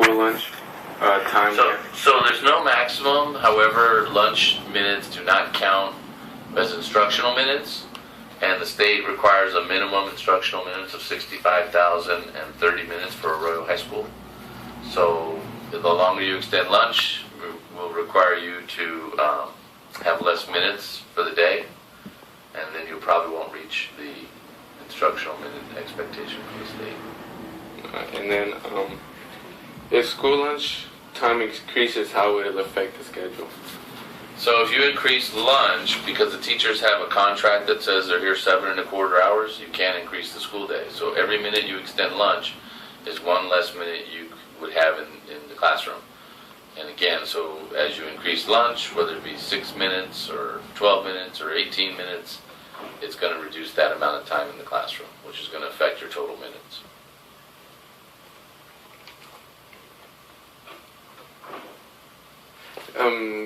school lunch time? So there's no maximum. However, lunch minutes do not count as instructional minutes, and the state requires a minimum instructional minutes of 65,030 minutes for a Arroyo High School. So the longer you extend lunch, will require you to have less minutes for the day, and then you probably won't reach the instructional minute expectation from the state. And then, if school lunch time increases, how would it affect the schedule? So if you increase lunch, because the teachers have a contract that says they're here 7.25 hours, you can't increase the school day. So every minute you extend lunch is one less minute you would have in the classroom. And again, so as you increase lunch, whether it be 6 minutes or 12 minutes or 18 minutes, it's going to reduce that amount of time in the classroom, which is going to affect your total minutes.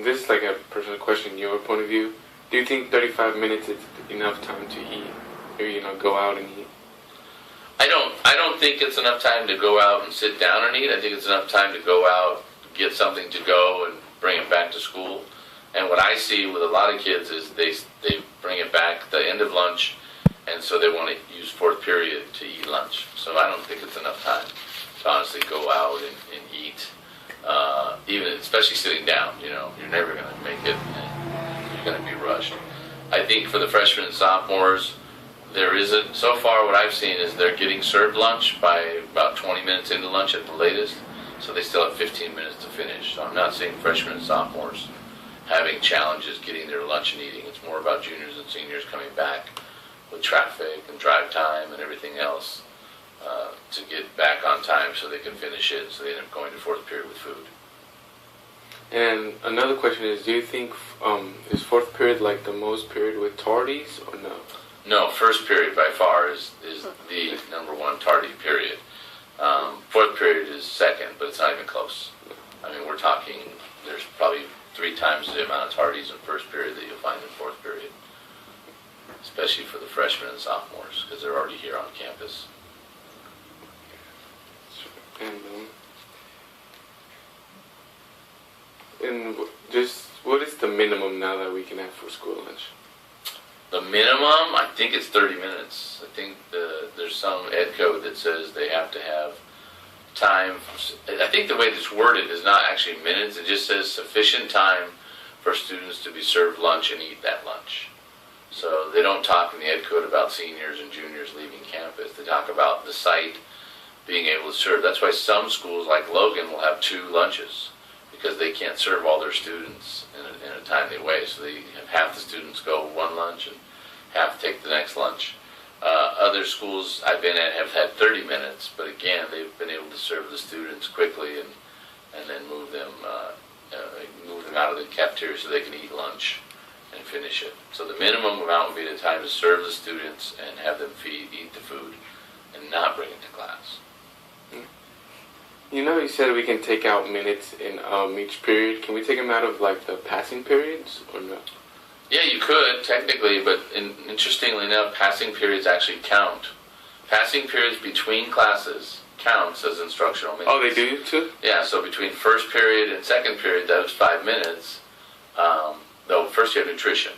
This is like a personal question, your point of view. Do you think 35 minutes is enough time to eat, or go out and eat? I don't think it's enough time to go out and sit down and eat. I think it's enough time to go out, get something to go, and bring it back to school. And what I see with a lot of kids is they bring it back at the end of lunch, and so they want to use fourth period to eat lunch. So I don't think it's enough time to honestly go out and eat. Even especially sitting down, you're never going to make it. You're going to be rushed. I think for the freshmen and sophomores, there isn't. So far, what I've seen is they're getting served lunch by about 20 minutes into lunch at the latest, so they still have 15 minutes to finish. So I'm not seeing freshmen and sophomores having challenges getting their lunch and eating. It's more about juniors and seniors coming back with traffic and drive time and everything else to get back on time so they can finish it, so they end up going to fourth period with food. And another question is, do you think is fourth period like the most period with tardies, or no? No, first period by far is the number one tardy period. Fourth period is second, but it's not even close. I mean, we're talking, there's probably 3 times the amount of tardies in first period that you'll find in fourth period, especially for the freshmen and sophomores, because they're already here on campus. And just what is the minimum now that we can have for school lunch? The minimum, I think it's 30 minutes. I think there's some ed code that says they have to have time. I think the way it's worded is not actually minutes. It just says sufficient time for students to be served lunch and eat that lunch. So they don't talk in the ed code about seniors and juniors leaving campus. They talk about the site being able to serve. That's why some schools like Logan will have 2 lunches, because they can't serve all their students in a timely way. So they have half the students go one lunch and half take the next lunch. Other schools I've been at have had 30 minutes, but again, they've been able to serve the students quickly and then move them out of the cafeteria so they can eat lunch and finish it. So the minimum amount would be the time to serve the students and have them eat the food and not bring it to class. You said we can take out minutes in each period. Can we take them out of like the passing periods, or no? Yeah, you could technically, but interestingly enough, passing periods actually count. Passing periods between classes counts as instructional minutes. Oh, they do too? Yeah, so between first period and second period, that was 5 minutes. Though first you have nutrition,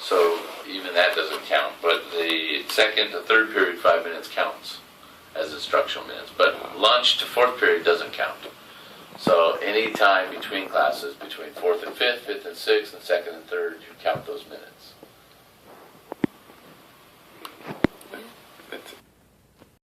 so even that doesn't count. But the second to third period, 5 minutes counts as instructional minutes. But lunch to fourth period doesn't count. So any time between classes, between fourth and fifth, fifth and sixth, and second and third, you count those minutes.